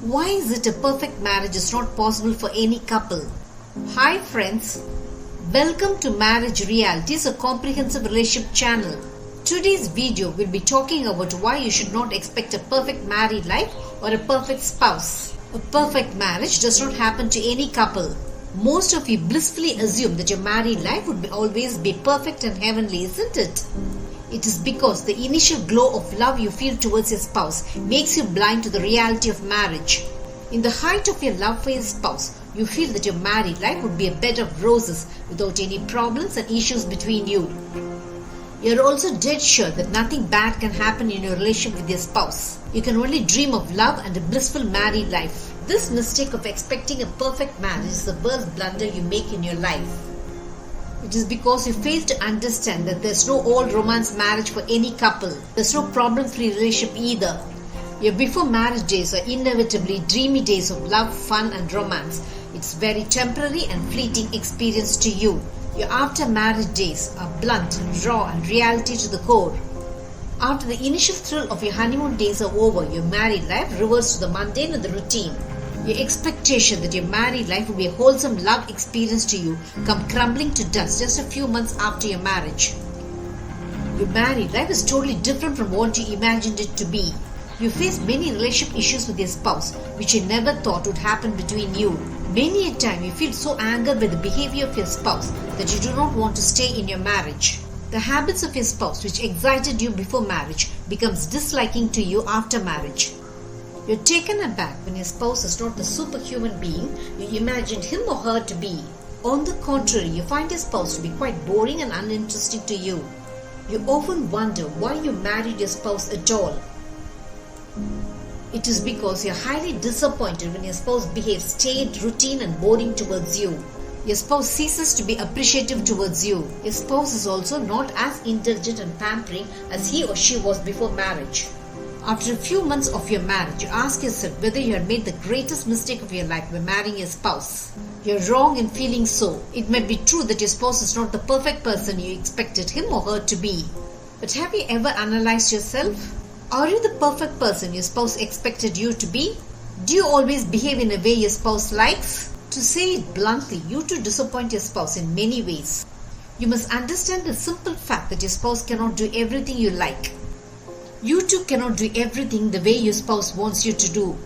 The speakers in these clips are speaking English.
Why is it a perfect marriage is not possible for any couple? Hi friends, welcome to Marriage Realities, a comprehensive relationship channel. Today's video will be talking about why you should not expect a perfect married life or a perfect spouse. A perfect marriage does not happen to any couple. Most of you blissfully assume that your married life would always be perfect and heavenly, isn't it? It is because the initial glow of love you feel towards your spouse makes you blind to the reality of marriage. In the height of your love for your spouse, you feel that your married life would be a bed of roses without any problems and issues between you. You are also dead sure that nothing bad can happen in your relationship with your spouse. You can only dream of love and a blissful married life. This mistake of expecting a perfect marriage is the worst blunder you make in your life. It is because you fail to understand that there's no old romance marriage for any couple. There's no problem-free relationship either. Your before marriage days are inevitably dreamy days of love, fun and romance. It's very temporary and fleeting experience to you. Your after marriage days are blunt, raw and reality to the core. After the initial thrill of your honeymoon days are over, your married life reverts to the mundane and the routine. Your expectation that your married life will be a wholesome love experience to you come crumbling to dust just a few months after your marriage. Your married life is totally different from what you imagined it to be. You face many relationship issues with your spouse which you never thought would happen between you. Many a time you feel so angered by the behavior of your spouse that you do not want to stay in your marriage. The habits of your spouse which excited you before marriage becomes disliking to you after marriage. You're taken aback when your spouse is not the superhuman being you imagined him or her to be. On the contrary, you find your spouse to be quite boring and uninteresting to you. You often wonder why you married your spouse at all. It is because you're highly disappointed when your spouse behaves staid, routine and boring towards you. Your spouse ceases to be appreciative towards you. Your spouse is also not as indulgent and pampering as he or she was before marriage. After a few months of your marriage, you ask yourself whether you had made the greatest mistake of your life by marrying your spouse. You're wrong in feeling so. It may be true that your spouse is not the perfect person you expected him or her to be. But have you ever analyzed yourself? Are you the perfect person your spouse expected you to be? Do you always behave in a way your spouse likes? To say it bluntly, you too disappoint your spouse in many ways. You must understand the simple fact that your spouse cannot do everything you like. You too cannot do everything the way your spouse wants you to do.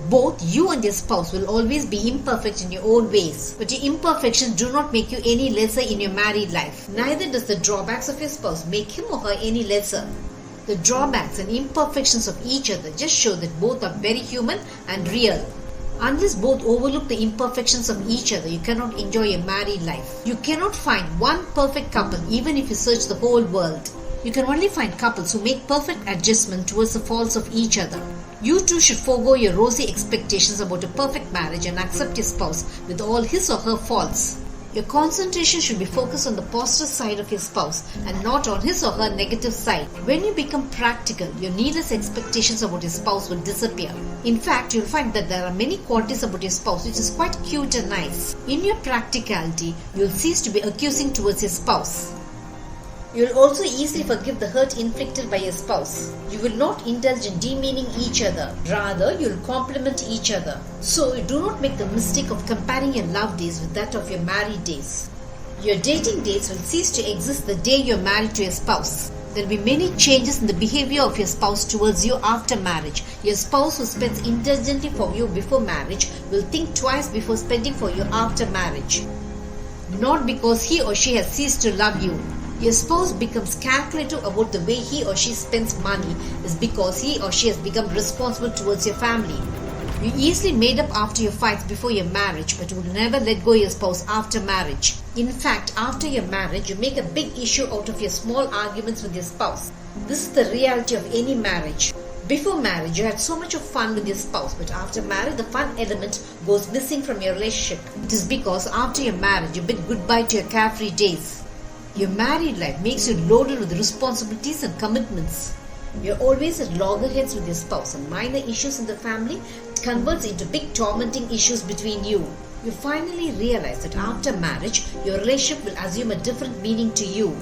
Both you and your spouse will always be imperfect in your own ways, but your imperfections do not make you any lesser in your married life. Neither does the drawbacks of your spouse make him or her any lesser. The drawbacks and imperfections of each other just show that both are very human and real. Unless both overlook the imperfections of each other, you cannot enjoy a married life. You cannot find one perfect couple even if you search the whole world. You can only find couples who make perfect adjustment towards the faults of each other. You too should forego your rosy expectations about a perfect marriage and accept your spouse with all his or her faults. Your concentration should be focused on the positive side of your spouse and not on his or her negative side. When you become practical, your needless expectations about your spouse will disappear. In fact, you'll find that there are many qualities about your spouse which is quite cute and nice. In your practicality, you'll cease to be accusing towards your spouse. You will also easily forgive the hurt inflicted by your spouse. You will not indulge in demeaning each other. Rather, you will compliment each other. So, you do not make the mistake of comparing your love days with that of your married days. Your dating days will cease to exist the day you are married to your spouse. There will be many changes in the behavior of your spouse towards you after marriage. Your spouse who spends indulgently for you before marriage will think twice before spending for you after marriage. Not because he or she has ceased to love you. Your spouse becomes calculative about the way he or she spends money is because he or she has become responsible towards your family. You easily made up after your fights before your marriage, but you will never let go your spouse after marriage. In fact, after your marriage, you make a big issue out of your small arguments with your spouse. This is the reality of any marriage. Before marriage, you had so much of fun with your spouse, but after marriage, the fun element goes missing from your relationship. It is because after your marriage, you bid goodbye to your carefree days. Your married life makes you loaded with responsibilities and commitments. You're always at loggerheads with your spouse, and minor issues in the family converts into big tormenting issues between you. You finally realize that after marriage, your relationship will assume a different meaning to you.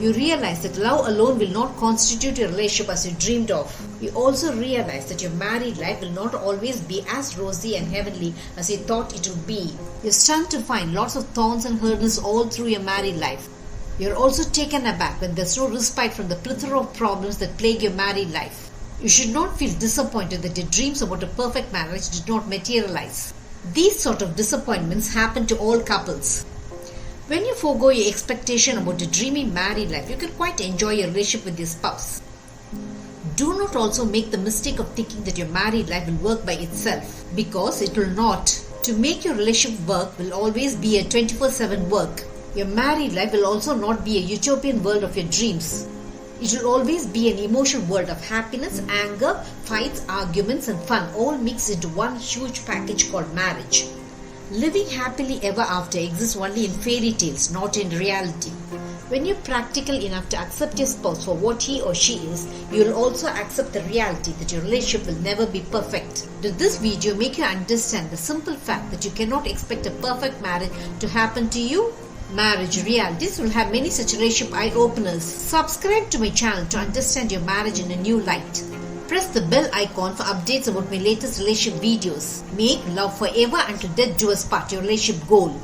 You realize that love alone will not constitute your relationship as you dreamed of. You also realize that your married life will not always be as rosy and heavenly as you thought it would be. You're stunned to find lots of thorns and hurdles all through your married life. You're also taken aback when there's no respite from the plethora of problems that plague your married life. You should not feel disappointed that your dreams about a perfect marriage did not materialize. These sort of disappointments happen to all couples. When you forego your expectation about a dreamy married life, you can quite enjoy your relationship with your spouse. Do not also make the mistake of thinking that your married life will work by itself, because it will not. To make your relationship work will always be a 24/7 work. Your married life will also not be a utopian world of your dreams. It will always be an emotional world of happiness, anger, fights, arguments and fun all mixed into one huge package called marriage. Living happily ever after exists only in fairy tales, not in reality. When you're practical enough to accept your spouse for what he or she is, you will also accept the reality that your relationship will never be perfect. Did this video make you understand the simple fact that you cannot expect a perfect marriage to happen to you? Marriage realities will have many such relationship eye-openers. Subscribe to my channel to understand your marriage in a new light. Press the bell icon for updates about my latest relationship videos. Make love forever until death do us part, your relationship goal.